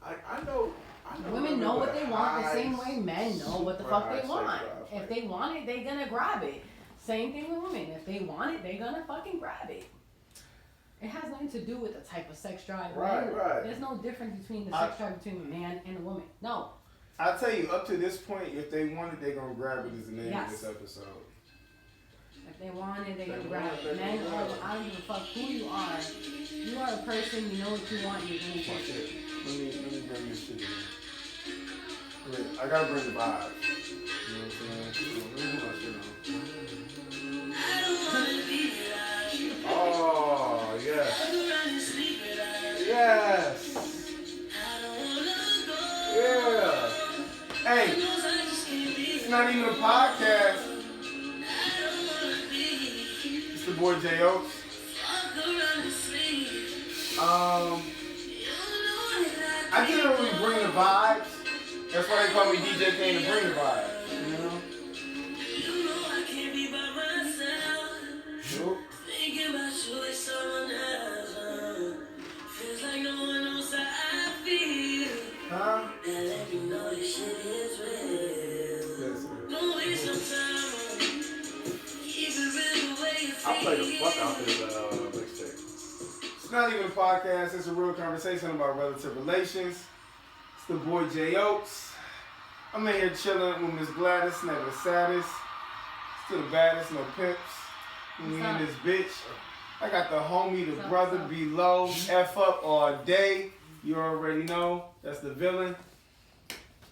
I know. Women know what they want the same way men know what the fuck they want. If they want it, they gonna grab it. Same thing with women. If they want it, they gonna fucking grab it. It has nothing to do with the type of sex drive. Right. There's no difference between the sex drive between a man and a woman. No. I'll tell you, up to this point, if they want it, they're gonna grab it as the name of this episode. If they want it, they're gonna grab it. Men, I don't give a fuck who you are. You are a person, you know what you want, you're gonna take it. Let me bring this shit in. Wait, I gotta bring the vibe. You know what I'm saying? Oh, yes. Yes. Yeah. Hey, it's not even a podcast. It's the boy J. Oates. I generally bring the vibes. That's why they call me DJ Kane to bring the vibes. You know? Nope. Thinking about you with someone else. Feels like no one knows how I feel. Huh? And let you know this shit is real. Don't waste some time. Keep it real the way you feel. I play the fuck out this mixtape. It's not even a podcast, it's a real conversation about relative relations. It's the boy J. Oates. I'm in here chilling with Miss Gladys, never the saddest. Still the baddest, no pimps. Me and this bitch. I got the homie, the brother below, F up all day. You already know, that's the villain.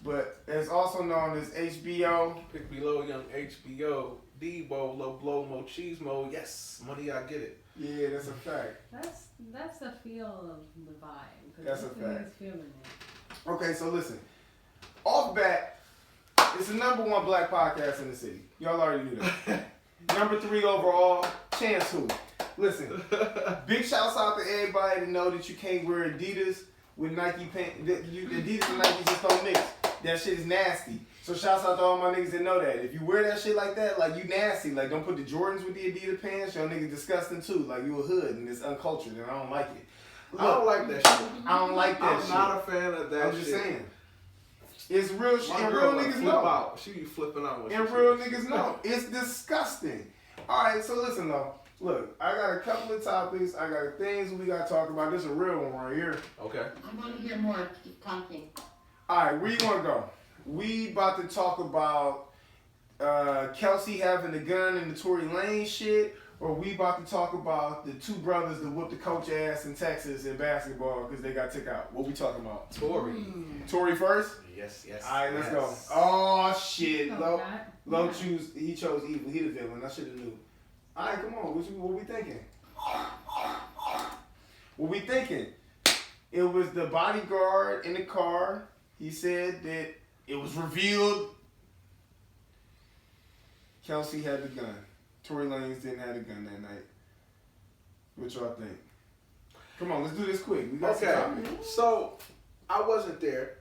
But it's also known as HBO. Pick below, young HBO. Debo, low blow, mo cheese mo. Yes, money, I get it. Yeah, that's a fact. That's the feel of the vibe. That's a fact. Feeling it. Okay, so listen. Off bat, it's the #1 black podcast in the city. Y'all already knew that. #3 overall, Chance Who. Listen, big shouts out to everybody to know that you can't wear Adidas with Nike pants. Adidas and Nike just don't mix. That shit is nasty. So shouts out to all my niggas that know that. If you wear that shit like that, like you nasty. Like don't put the Jordans with the Adidas pants. Y'all niggas disgusting too. Like you a hood and it's uncultured and I don't like it. Look, I don't like that shit. I don't like that shit. I'm not a fan of that shit. I'm just saying. It's real shit. And real niggas know. Out. She be flipping out when and real niggas know. It's disgusting. Alright, so listen though. Look, I got a couple of topics. I got things we got to talk about. This is a real one right here. Okay. I want to hear more. Keep talking. Alright, where you want to go? We about to talk about Kelsey having the gun in the Tory Lane shit, or we about to talk about the two brothers that whooped the coach ass in Texas in basketball because they got took out. What we talking about? Tory. Tory first? Yes. Alright, let's go. Oh shit. Low choose. He chose evil. He the villain. I should have knew. Alright, come on. What we thinking? What we thinking? It was the bodyguard in the car. He said that it was revealed Kelsey had the gun. Tory Lanez didn't have the gun that night. What y'all think? Come on, let's do this quick. We got some time. So I wasn't there.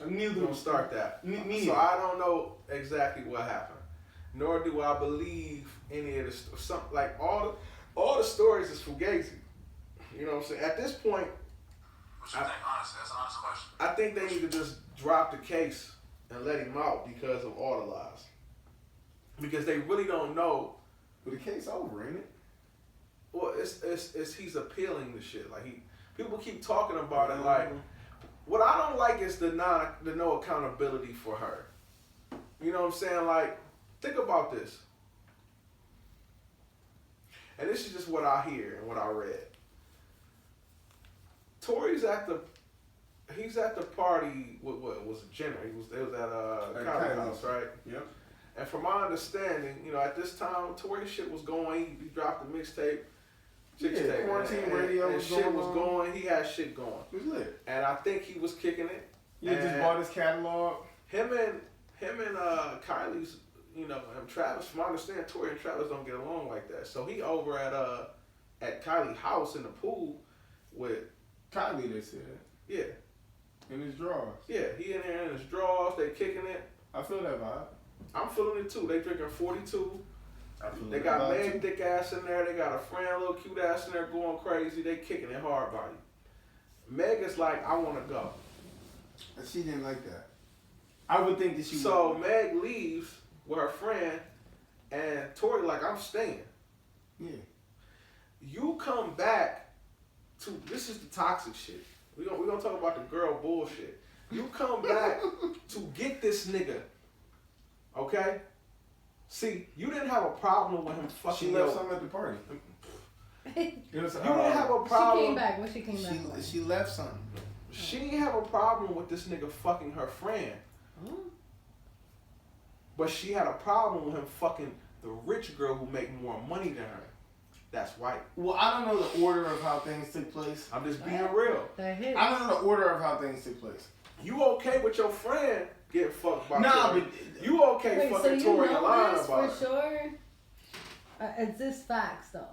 Neither Don't start that. Me so I don't know exactly what happened. Nor do I believe any of the like all the stories is fugazi. You know what I'm saying? At this point, what you think, honestly? That's an honest question. I think they need to just drop the case and let him out because of all the lies. Because they really don't know. But the case over, ain't it? Well, it's he's appealing the shit. Like people keep talking about it. Like what I don't like is the no accountability for her. You know what I'm saying? Like think about this. And this is just what I hear and what I read. Tory's at the party with what was it, Jenner? It was at Kylie house, right? Yep. And from my understanding, you know, at this time, Tory's shit was going. He dropped the mixtape, tape, quarantine radio and was shit going was on. going. He had shit going. It was lit. And I think he was kicking it. He just bought his catalog. Him and Kylie's, you know, and Travis. From my understanding, Tory and Travis don't get along like that. So he over at Kylie's house in the pool with Kylie. They said. Yeah. In his drawers. Yeah, he in there in his drawers. They kicking it. I feel that vibe. I'm feeling it too. They drinking 42. I feel They that got vibe Meg too. thick ass in there. They got a friend, little cute ass in there going crazy. They kicking it hard body. Meg is like, I want to go. She didn't like that. I would think that she So would. Meg leaves with her friend, and Tory like, I'm staying. Yeah. You come back to, this is the toxic shit. We gonna talk about the girl bullshit. You come back to get this nigga. Okay? See, you didn't have a problem with him fucking She left your- something at the party. You didn't have a problem. She came back. When she came back. She left something. She didn't have a problem with this nigga fucking her friend. But she had a problem with him fucking the rich girl who make more money than her. That's white. Well, I don't know the order of how things took place. I'm just being real. That hit. I don't know the order of how things took place. You okay with your friend getting fucked by Nah, Tory? but You okay Wait, so fucking you Tory and lying know this about for it? sure? Is this facts though?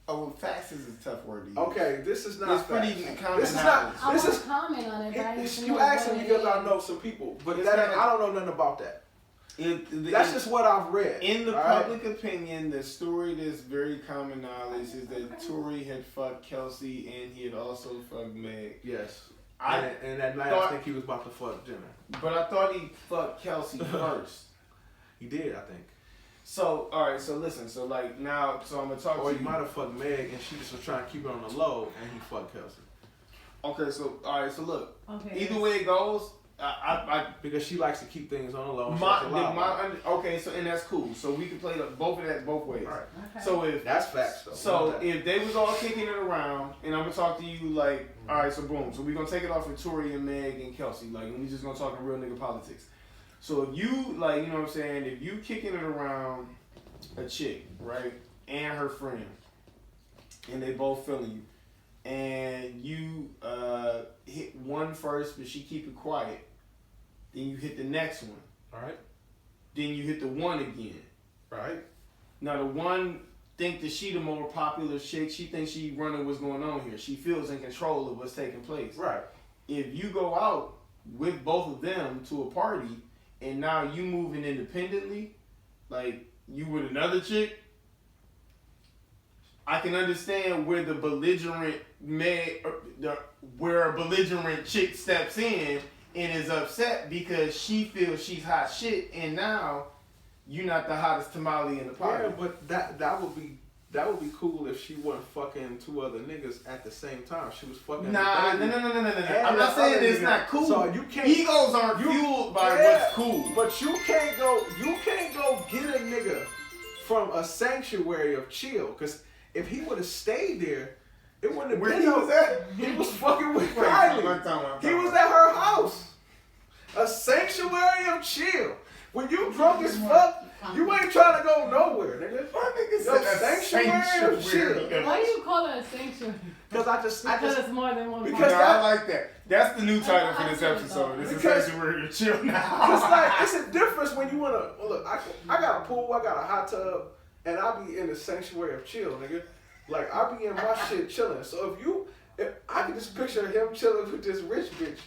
oh, well, facts is a tough word to use. Okay, this is not It's pretty facts. common This is knowledge. I This want is- to comment on it, but I need to know You asking what it because I is. know some people, but It's that kinda- I don't know nothing about that. That's just what I've read. In the all right? public opinion, the story that's very common knowledge is that Tory had fucked Kelsey and he had also fucked Meg. Yes. I and that night I think he was about to fuck Jenner. But I thought he fucked Kelsey first. He did, I think. So, alright, so listen, so like now, so I'm gonna talk Or to he you. might have fucked Meg and she just was trying to keep it on the low and he fucked Kelsey. Okay, so, alright, so look, Okay. either way it goes, Because she likes to keep things on the low. And okay, so, and that's cool. So we can play both of that both ways. Right. Okay. So if, That's facts though. so if they was all kicking it around, and I'm gonna talk to you like, all right, so boom, so we gonna take it off with Tory and Meg and Kelsey, like, and we just gonna talk in real nigga politics. So if you like, you know what I'm saying, if you kicking it around a chick, right, and her friend, and they both feeling you, and you hit one first, but she keep it quiet, then you hit the next one, Alright. then you hit the one again. Right. Now the one think that she the more popular chick. She thinks she running what's going on here. She feels in control of what's taking place. Right. If you go out with both of them to a party and now you moving independently, like you with another chick, I can understand where the belligerent where a belligerent chick steps in and is upset because she feels she's hot shit, and now you're not the hottest tamale in the party. Yeah, but that would be cool if she wasn't fucking two other niggas at the same time. She was fucking. Nah, the baby. no. And I'm not the saying other it's nigga. not cool. So you can't. Egos aren't fueled by what's cool. But you can't go get a nigga from a sanctuary of chill. Cause if he would have stayed there, it wouldn't have Where been he was at? He was fucking with Wait, Kylie. He was at her house. A sanctuary of chill. When you drunk as fuck, you ain't trying to go nowhere, nigga. Yo, sanctuary of chill. Why do you call it a sanctuary? Because Because it's more than one. because No, party. I like that. That's the new title for this I episode. This is Because- sanctuary of chill now. It's like, it's a difference when you wanna look. I got a pool, I got a hot tub, and I be in the sanctuary of chill, nigga. Like I be in my shit chilling. So if I can just picture him chilling with this rich bitch,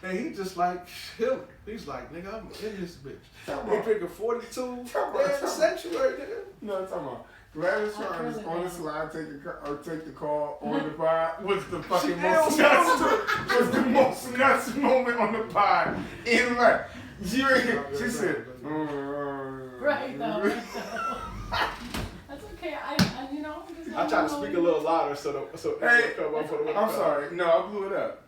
and he just like chilling. He's like, nigga, I'm in this bitch. They drinking 42. They're in the sanctuary, nigga. No, I'm talking about. Gladys Charles is on the slide, take the call on the pod. What's the fucking most nuts moment on the pod in life? She said, Right though. That's okay. I you know. Just I try to speak a little louder so Hey, come up for the I'm sorry. No, I blew it up.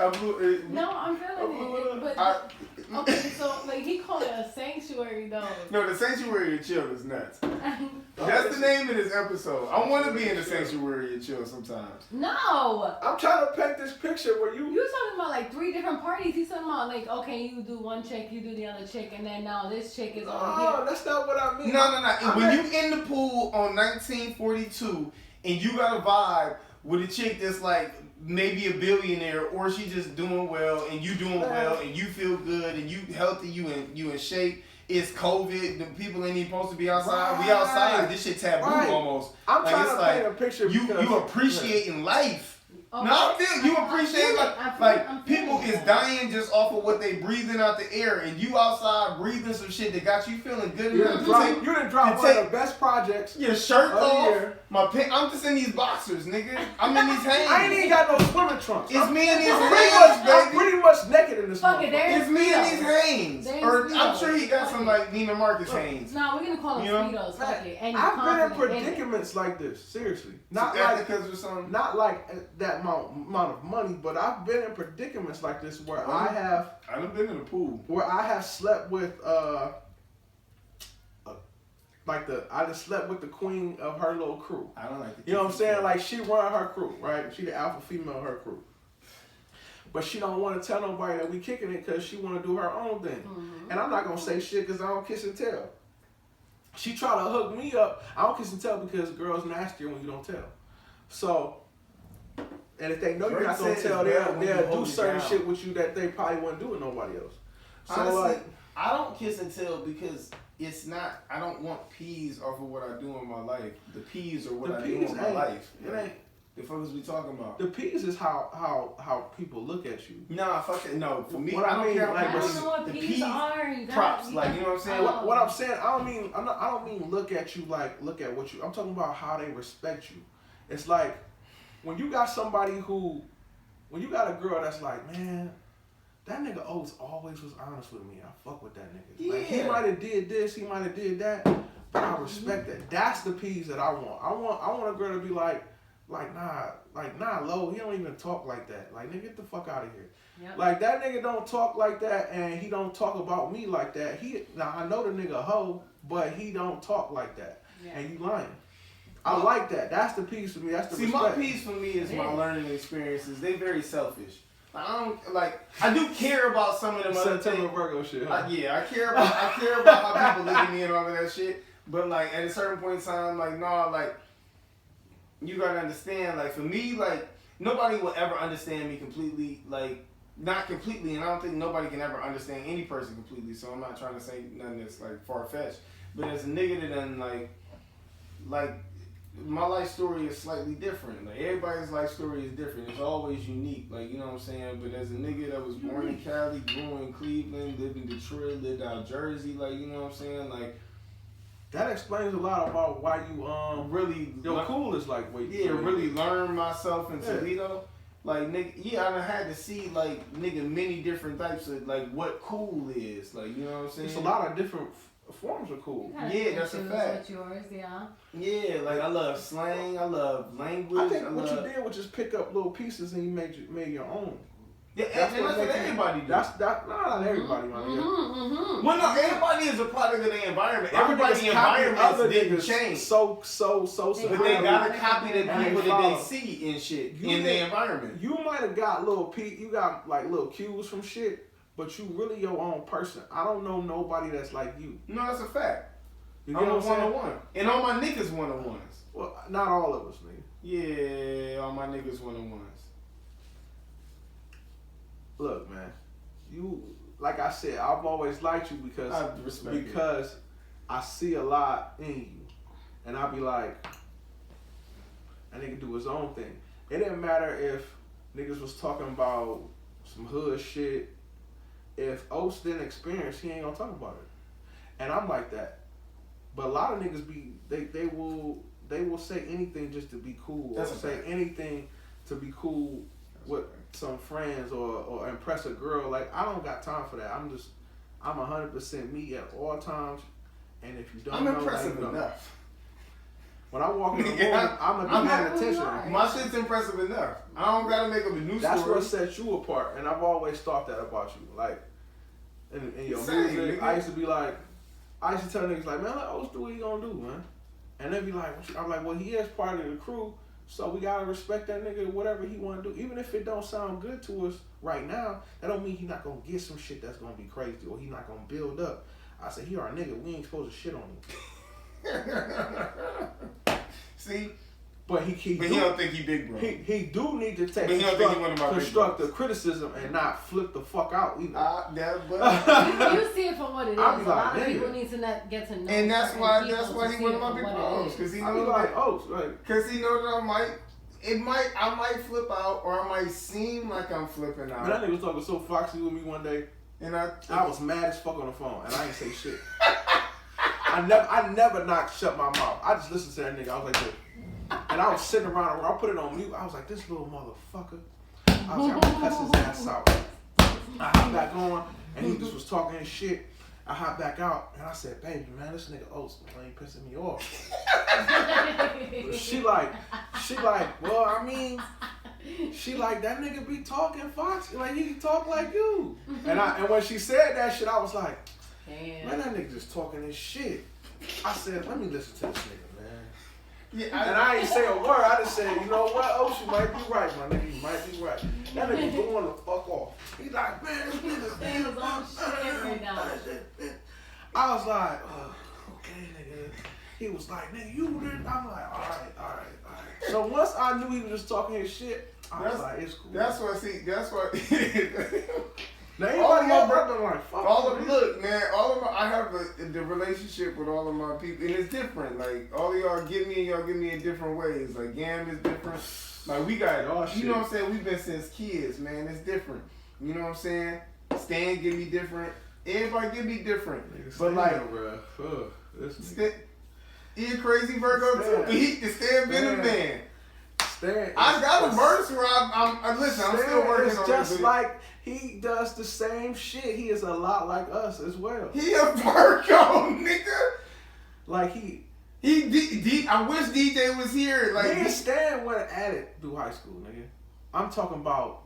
I blew it. No, I'm feeling it. But okay, so like he called it a sanctuary though. No, the sanctuary of chill is nuts. That's the name of this episode. I want to be in the sanctuary of chill sometimes. No. I'm trying to paint this picture where you. You talking about like 3 different parties. He's talking about like, okay, you do one chick, you do the other chick, and then now this chick is over Oh, here. that's not what I mean. No. When you in the pool on 1942 and you got a vibe with a chick that's like maybe a billionaire, or she just doing well and you doing well and you feel good and you healthy, you in shape. It's COVID. The people ain't even supposed to be outside. Right. We outside. This shit taboo Right. almost. I'm Like, trying it's to like, paint a picture. You because- appreciating life. Okay. No, I feel you appreciate I'm like feeling people is that. dying just off of what they breathing out the air, and you outside breathing some shit that got you feeling good You enough done to dropped take one of the best projects. your shirt Oh, off. yeah. My pants. I'm just in these boxers, nigga. I'm in these hands. I ain't even got no swimming trunks. It's me and these I'm hands, I'm baby. pretty much naked in in this Fuck it, motherfucker. there's It's me and these Speedos. Hanes. There's Or I'm Speedos. sure he got some like Neiman Marcus Look, Hanes. No, we're gonna call them You know? Speedos. Fuck it. And I've been in confident it. predicaments like this, seriously. Not Ethicas or something. not like that amount of money, but I've been in predicaments like this where I done been in the pool. slept with I just slept with the queen of her little crew. I don't like the You know what I'm saying? Like she run her crew, right? She the alpha female of her crew. But she don't want to tell nobody that we kicking it because she want to do her own thing. Mm-hmm. And I'm not gonna say shit because I don't kiss and tell. She try to hook me up. I don't kiss and tell because girls nastier when you don't tell. So, and if they know you're not gonna tell, they'll do certain shit with you that they probably wouldn't do with nobody else. So Honestly, like, I don't kiss and tell because it's not. I don't want peas off of what I do in my life. The peas are what I do in my life. It ain't. The fuck is we talking about? The peas is how people look at you. Nah, fuck it. No, for me, What I I don't mean, care. like, I don't know what the peas are. You props, gotta, like you know what I'm saying. What I'm saying, I don't mean look at you like look at what you. I'm talking about how they respect you. It's like when you got when you got a girl that's like, man, that nigga Oates always was honest with me. I fuck with that nigga. Like he Yeah. might have did this, he might have did that, but I respect that. That's the peas that I want. I want a girl to be like nah, Lo, he don't even talk like that. Like nigga, get the fuck out of here. Yep. Like that nigga don't talk like that, and he don't talk about me like that. Now I know the nigga a hoe, but he don't talk like that. Yeah. And you lying. I like that. That's the piece for me. That's the respect. My piece for me is my learning experiences. They very selfish. I do care about some of them other September things. Virgo shit. Huh? I care about how people look at me and all of that shit. But like at a certain point in time, like no, like you gotta understand. Like for me, like nobody will ever understand me completely. Like not completely, and I don't think nobody can ever understand any person completely. So I'm not trying to say nothing that's like far fetched. But as a nigga that done like my life story is slightly different. Like everybody's life story is different. It's always unique. Like you know what I'm saying. But as a nigga that was born in Cali, grew in Cleveland, lived in Detroit, lived out Jersey. Like you know what I'm saying. Like that explains a lot about why you really your cool is like wait. Yeah, really learn myself in Toledo. Like nigga, yeah, I done had to see like nigga many different types of like what cool is. Like you know what I'm saying. It's a lot of different forms of cool. Yeah, that's a fact. What's yours, yeah. Yeah, like I love slang, I love language. I think what you did was just pick up little pieces and you made your own. Yeah, and that's what everybody does. Not everybody, man. Well, no, everybody is a product of the environment. Everybody's environment didn't change. So. But they gotta copy the people that they see in shit in the environment. You might have got you got like little cues from shit, but you really your own person. I don't know nobody that's like you. No, that's a fact. You I'm get a what I'm saying? one-on-one. And all my niggas one-on-ones. Well, not all of us, nigga. Yeah, all my niggas one-on-ones. Look, man, you like I said, I've always liked you because I see a lot in you, and I be like, that nigga do his own thing. It didn't matter if niggas was talking about some hood shit. If Oates didn't experience, he ain't gonna talk about it. And I'm like that. But a lot of niggas they will say anything just to be cool, or say anything to be cool with some friends or impress a girl. Like I don't got time for that. I'm 100% me at all times. And if you don't know, impressive enough. When I walk in the room, I'm paying attention. My shit's impressive enough. I don't gotta make up a new story. That's what sets you apart, and I've always thought that about you. Like in your music, I used to tell niggas like, man, let Oates do what he gonna do, man. And they be like, I'm like, well, he is part of the crew. So we gotta respect that nigga, whatever he wanna do. Even if it don't sound good to us right now, that don't mean he not gonna get some shit that's gonna be crazy or he not gonna build up. I said, he our nigga, we ain't supposed to shit on him. See? But he don't think he big, bro. He do need to take constructive criticism and not flip the fuck out either. You see it for what it is. A lot of people need to get to know. And that's why he one of my big bros. Because he knows because he knows that I might flip out or I might seem like I'm flipping out. Man, that nigga was talking so foxy with me one day. And I was mad as fuck on the phone and I ain't say shit. I never shut my mouth. I just listened to that nigga. I was like this. And I was sitting around, I put it on mute. I was like, this little motherfucker. I was like, I'm gonna cuss his ass out. I hopped back on, and he just was talking his shit. I hopped back out, and I said, baby, man, this nigga Oates, man, he pissing me off. she like, well, I mean, she like, that nigga be talking Fox, like he talk like you. And when she said that shit, I was like, damn. Man, that nigga just talking his shit. I said, let me listen to this nigga, man. Yeah, And I ain't say a word. I just said, you know what, Oates, you might be right, my nigga. You might be right. That nigga going the fuck off. He like, man, this nigga Saying his own shit right now. I was like, oh, okay, nigga. He was like, nigga, you did. I'm like, all right. So once I knew he was just talking his shit, I was like, it's cool. That's what. Now everybody else brother like, fuck. Look, man, I have the relationship with all of my people, and it's different. Like all of y'all get me in different ways. Like Gam is different. Like we got, you know what I'm saying? We've been since kids, man. It's different. You know what I'm saying? Stan get me different. Everybody get me different. But like, bro, he a crazy Virgo too. He can Stan been a man. Stan, I got a verse where I'm still working on it. Just like he does the same shit. He is a lot like us as well. He a Virgo, nigga. Like he I wish DJ was here. Like me and Stan went at it through high school, nigga. I'm talking about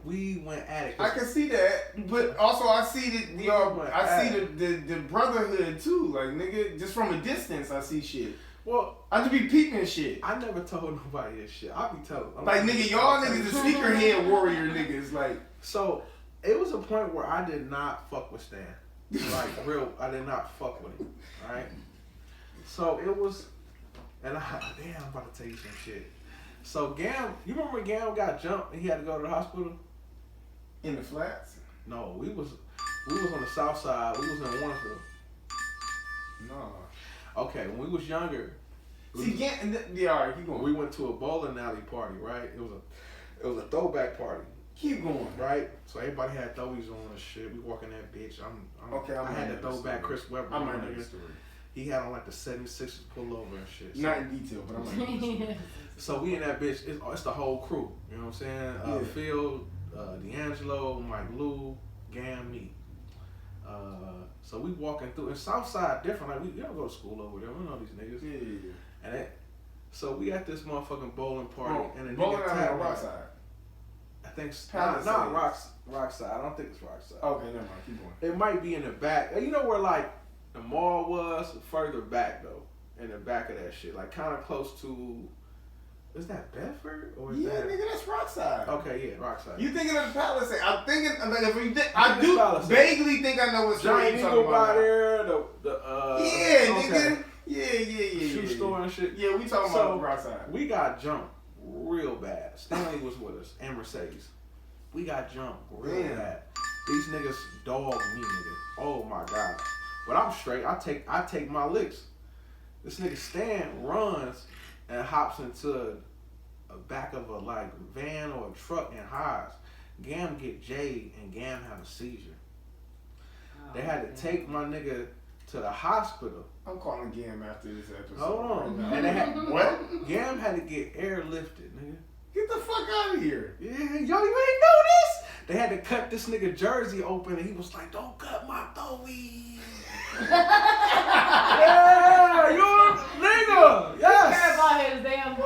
we went at it. I can see that, but also I see the brotherhood too. Like nigga, just from a distance, I see shit. Well, I just be peeping shit. I never told nobody this shit. I be telling. Like nigga, y'all niggas the sneakerhead warrior niggas. Like so, it was a point where I did not fuck with Stan. Like real, I did not fuck with him. All right. So it was, and I'm about to tell you some shit. So Gam, you remember when Gam got jumped and he had to go to the hospital? In the flats? No, we was on the south side. We was in Warrensville. No. Okay, when we was younger. See, alright, keep going. We went to a bowling alley party, right? It was a throwback party. Keep going. Right? So everybody had throwies on and shit. We walking that bitch. I had to throw back Chris Webber. I'm not the story. He had on like the 76ers pullover and shit. So, not in detail, but I'm like so we in that bitch, it's the whole crew. You know what I'm saying? Phil, D'Angelo, Mike Lou, Gam, me. So we walking through, and Southside different. Like we don't go to school over there. We know these niggas. Yeah. And so we at this motherfucking bowling party, and a bowling nigga alley on Rockside. I think not Rockside. I don't think it's Rockside. Okay, never mind. Keep going. It might be in the back. You know where like the mall was? Further back though, in the back of that shit, like kind of close to. Is that Bedford or is that? Nigga, that's Rockside. Okay, yeah, Rockside. You thinking of the Palisade? I'm thinking. I do Palisade. Vaguely think I know what store Giant you're talking Eagle about. by there. Nigga. Yeah. Shoe store and shit. Yeah, we talking about Rockside. We got jumped real bad. Stanley was with us and Mercedes. We got jumped real bad. These niggas dogged me, nigga. Oh my god. But I'm straight. I take my licks. This nigga Stan runs and hops into a back of a like van or a truck and hides. Gam get Jade and Gam have a seizure. They had to take my nigga to the hospital. I'm calling Gam after this episode. Hold on. Right, and they had what? Gam had to get airlifted, nigga. Get the fuck out of here. Yeah, yo, you ain't know this? They had to cut this nigga jersey open and he was like, don't cut my throwy. Yeah, you a nigga. Yes. Care about his damn boy.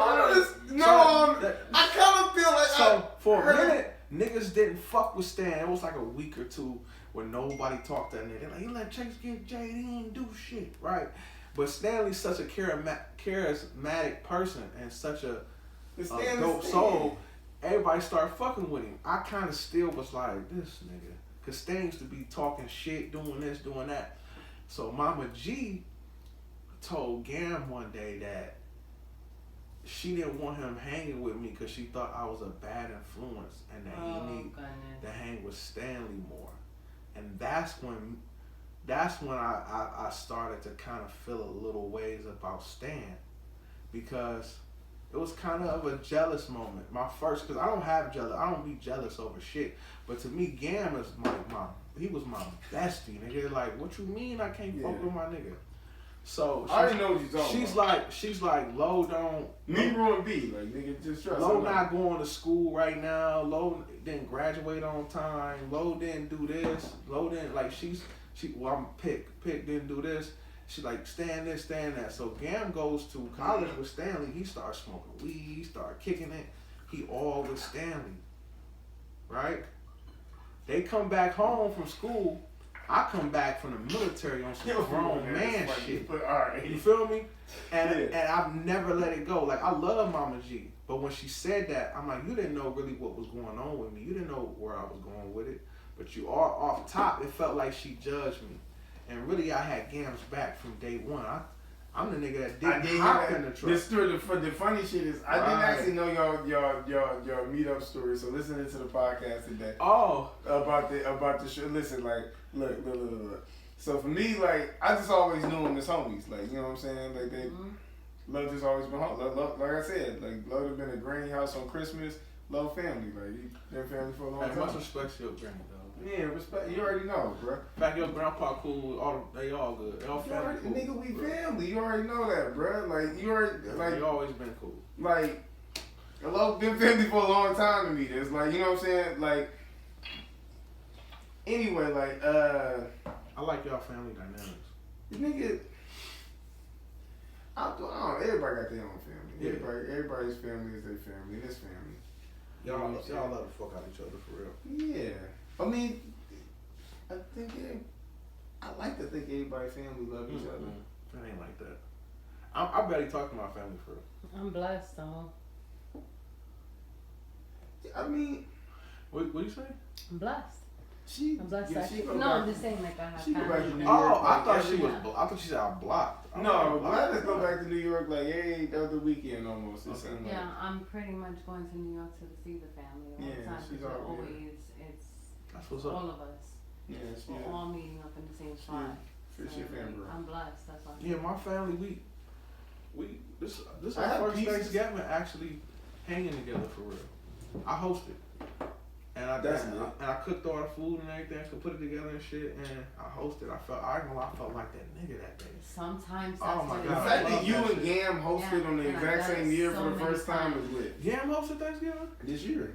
I kind of feel like so for a minute, niggas didn't fuck with Stan. It was like a week or two where nobody talked to that nigga. Like, he let Chase get Jade, he ain't do shit, right? But Stanley's such a charismatic person and such a dope soul. Everybody started fucking with him. I kind of still was like, this nigga. Because Stan used to be talking shit, doing this, doing that. So Mama G told Gam one day that she didn't want him hanging with me because she thought I was a bad influence and that he needed to hang with Stanley more. And that's when I started to kind of feel a little ways about Stan, because it was kind of a jealous moment. My first, because I don't be jealous over shit. But to me, Gam is he was my bestie, nigga. Like, what you mean I can't fuck with my nigga? So I already know what you're talking about. She's like, Lo don't. Me ruin B. Like, nigga, just trust. Lo not going to school right now. Lo didn't graduate on time. Lo didn't do this. Lo didn't, like, well, I'm Pick didn't do this. She like, stand this, stand that. So Gam goes to college with Stanley. He starts smoking weed. He started kicking it. He all with Stanley. Right? They come back home from school. I come back from the military on some grown man shit. You feel me? And I've never let it go. Like, I love Mama G. But when she said that, I'm like, you didn't know really what was going on with me. You didn't know where I was going with it. But you are off top. It felt like she judged me. And really, I had Gam's back from day one. I'm the nigga that didn't hop in the truck. The funny shit is, I didn't actually know y'all meetup story. So listening to the podcast today. Oh. About the show. Listen, like, look. So for me, like, I just always knew them as homies. Like, you know what I'm saying? Like, Love just always been home. Like I said, like, Love have been a granny house on Christmas. Love family. Like, they're family for a long time. Much respect to your granny, though. Yeah, respect. You already know, bro. In fact, your grandpa cool. They all good. They all family cool. Nigga, we family. You already know that, bro. Like, you already, like, you always been cool. Like, Love been family for a long time to me. It's like, you know what I'm saying? Like, anyway, like, I like y'all family dynamics. Nigga, I don't know. Everybody got their own family. Yeah. Everybody's family is their family. This family. Y'all love the fuck out of each other for real. Yeah. I mean, I like to think everybody's family love each other. It ain't like that. I barely talk to my family for real. I'm blessed, though. I mean, what you say? I'm blessed. I'm blessed. I'm just saying, like, I have she go back to family. New York. I thought she was. I thought she said I blocked. No, let us go back to New York like every other weekend almost. Okay. Yeah, I'm pretty much going to New York to see the family all the time. She's always, it's that's what's all up. of us. Yeah, We're all meeting up in the same spot. It's your family. I'm blessed. That's why. Yeah, my family, this is I our have first pieces. Thanksgiving actually hanging together for real. I hosted. And I cooked all the food and everything. I could put it together and shit. And I hosted. I felt like that nigga that day. Sometimes that's Oh my what The God. fact I that love you that and shit. Gam hosted on the exact same year for the first time is lit. Gam hosted Thanksgiving? This year.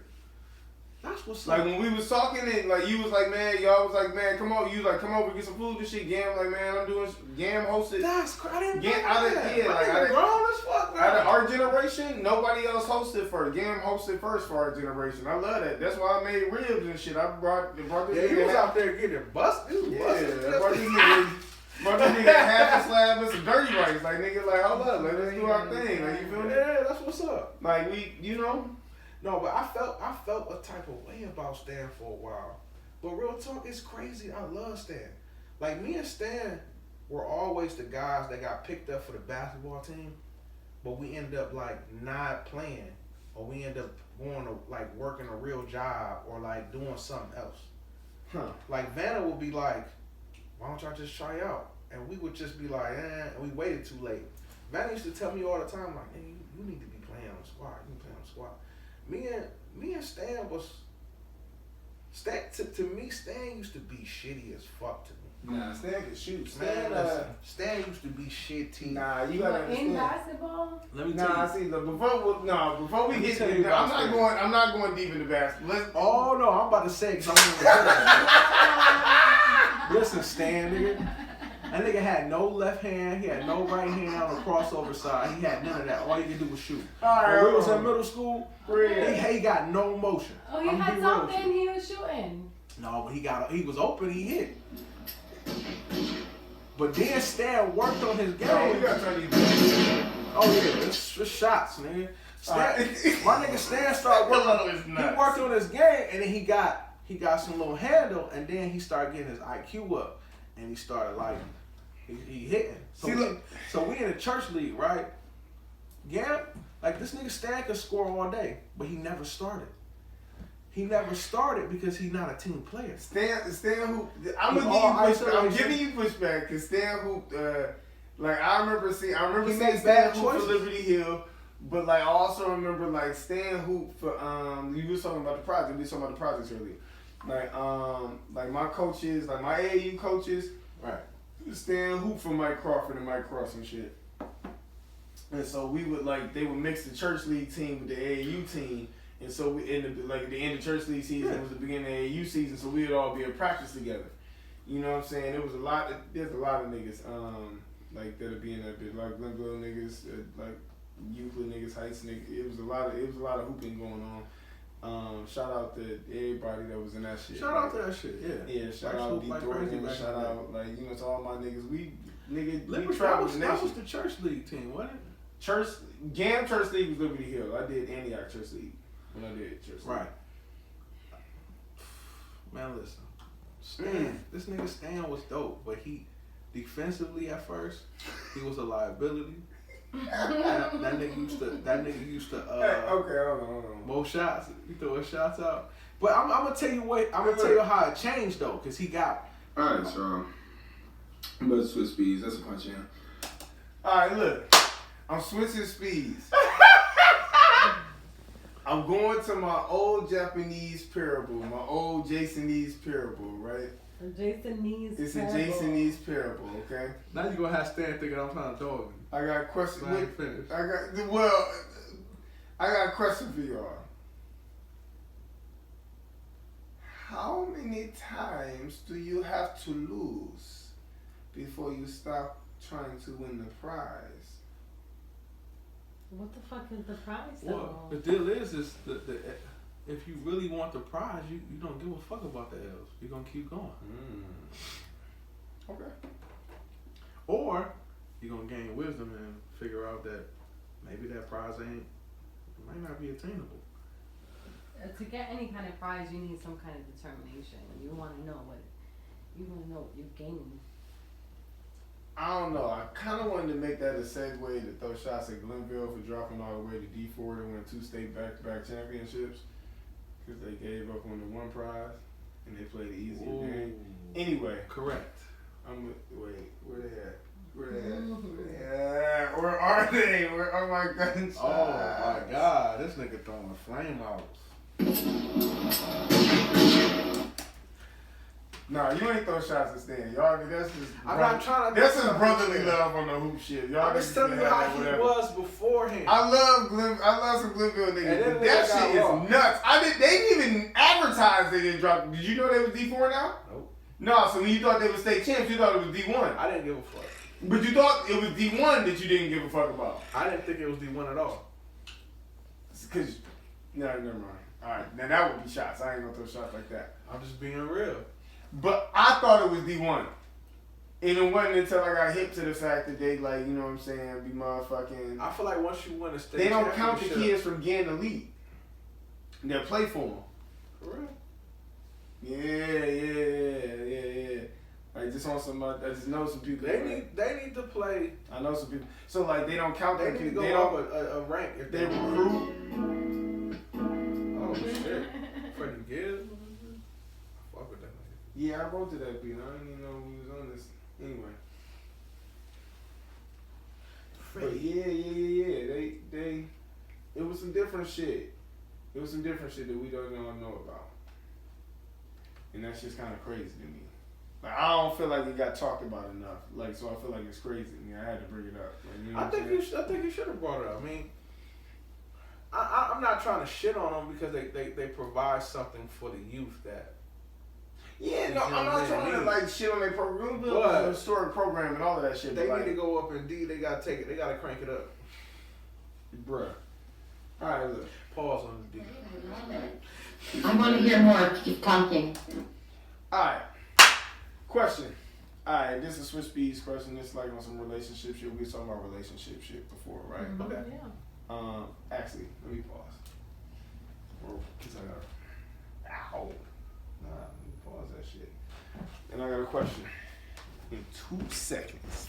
That's what's Like up. when we was talking and like you was like, man, y'all was like, man, come on, you like, come over, get some food and shit. Gam like, man, I'm doing Gam hosted. That's crazy. I didn't Get know out of that. here, like, I didn't grown as fuck, man. Out of our generation, nobody else hosted first. Gam hosted first for our generation. I love that. That's why I made ribs and shit. I brought this Yeah, he nigga was out there getting busted. He was busted. I brought this nigga half a slab and some dirty rice. Like, nigga, like, hold up, like, let's do our thing. Like, you feel me? Yeah, that's what's up. Like, we, you know. No, but I felt a type of way about Stan for a while. But real talk, it's crazy. I love Stan. Like, me and Stan were always the guys that got picked up for the basketball team, but we end up like not playing, or we end up going to like working a real job or like doing something else. Like Vanna would be like, why don't y'all just try out? And we would just be like, and we waited too late. Vanna used to tell me all the time, like, hey, you need to be playing on the squad. You can play on the squad. Me and Stan was to me, Stan used to be shitty as fuck to me. Nah, Stan can shoot. Stan used to be shitty. Nah, you gotta understand. In basketball? Let me tell you. See, look, before we get tell to you that, about I'm not going deep into basketball. Oh no, I'm about to say because I'm gonna listen, Stan, nigga. That nigga had no left hand, he had no right hand on the crossover side. He had none of that. All he could do was shoot. When we was in middle school, he got no motion. Oh, he had something he was shooting. No, but he was open, he hit. But then Stan worked on his game. No, we gotta turn these back. Oh yeah, it's shots, nigga. My nigga Stan started working. He worked on his game, and then he got some little handle, and then he started getting his IQ up, and he started like he hitting. So we in a church league, right? Yeah, like this nigga Stan could score all day, but he never started. He never started because he's not a team player. Stan hoop. I'm giving you pushback because Stan hoop. Like I remember seeing Stan hoop for Liberty Hill, but like I also remember like Stan hoop for You was talking about the project. We was talking about the projects earlier. Like my coaches, like my AAU coaches. Right. Stan hoop for Mike Crawford and Mike Cross and shit. And so we would they would mix the church league team with the AAU team. And so we ended the end of church league season was the beginning of AAU season, so we'd all be in practice together. You know what I'm saying? There's a lot of niggas that'll be in that bitch, like Glenville niggas, like Euclid niggas, Heights niggas. It was a lot of hooping going on. Shout out to everybody that was in that shit. Shout out to that shit, yeah. Yeah, shout out D Thornton, shout out to all my niggas. We traveled the nation. That was the church league team, wasn't it? Church League was Liberty Hill. I did Antioch Church League when I did Church League. Right. Man, listen. Stan, this nigga Stan was dope, but he defensively at first, he was a liability. that nigga used to okay, hold on. more shots. He throwing shots out. But I'm gonna tell you how it changed though, cause he got. Alright, so I'm about to switch speeds. That's a punch in. Alright, look. I'm switching speeds. I'm going to my old Japanese parable, my old Jasonese parable, right? It's a Jasonese parable, okay? Now you gonna have Stan thinking I'm trying to dog him. I got a question. I got a question for y'all. How many times do you have to lose before you stop trying to win the prize? What the fuck is the prize though? Well, the deal is if you really want the prize, you don't give a fuck about the L's. You're gonna keep going. Okay. Or you're gonna gain wisdom and figure out that maybe that prize might not be attainable. To get any kind of prize, you need some kind of determination. You want to know what you're gaining. I don't know. I kind of wanted to make that a segue to throw shots at Glenville for dropping all the way to D4 to win 2 state back-to-back championships because they gave up on the one prize and they played the easier game. Anyway. Correct. Where they at? Where are they? Where are my gunshots? Oh my God, this nigga throwing flame outs. Nah, you ain't throw shots at Stan. Y'all, that's just. I'm not trying to. That's just brotherly love on the hoop shit. Y'all I'm just telling you how he was beforehand. I love some Glenville niggas. But that shit is nuts. They didn't even advertise they didn't drop. Did you know they was D4 now? Nope. No, so when you thought they were state champs, you thought it was D1. I didn't give a fuck. But you thought it was D1 that you didn't give a fuck about. I didn't think it was D1 at all. Never mind. All right, now that would be shots. I ain't gonna throw shots like that. I'm just being real. But I thought it was D1. And it wasn't until I got hip to the fact that they be motherfucking. I feel like once you win a state they don't count the kids from getting the league. They'll play for them. For real? Yeah. Like just on some, I just know some people. They need to play. I know some people. So like they don't count They that. need to They go don't. up a rank if They recruit. Oh shit! Freddie Gibbs. Fuck with that nigga. Yeah, I wrote to that beat. I didn't even know we was on this. Anyway. But yeah. They. It was some different shit. It was some different shit that we don't even know about. And that's just kind of crazy to me. Like I don't feel like it got talked about enough. Like so, I feel like it's crazy to me. I had to bring it up. Like, you know I think you should have brought it up. I mean, I'm not trying to shit on them because they provide something for the youth that. Yeah, no, I'm not trying to like shit on their program, the historic program and all of that shit. They need to go up in D. They gotta take it. They gotta crank it up, bruh. All right, look. Pause on the D. I want to hear more. Keep talking. All right. Question. Alright, this is Switch Speed's question. This is like on some relationship shit. We were talking about relationship shit before, right? Mm-hmm. Okay. Yeah. Actually, let me pause. Cause I got ow. Nah, let me pause that shit. And I got a question. In 2 seconds.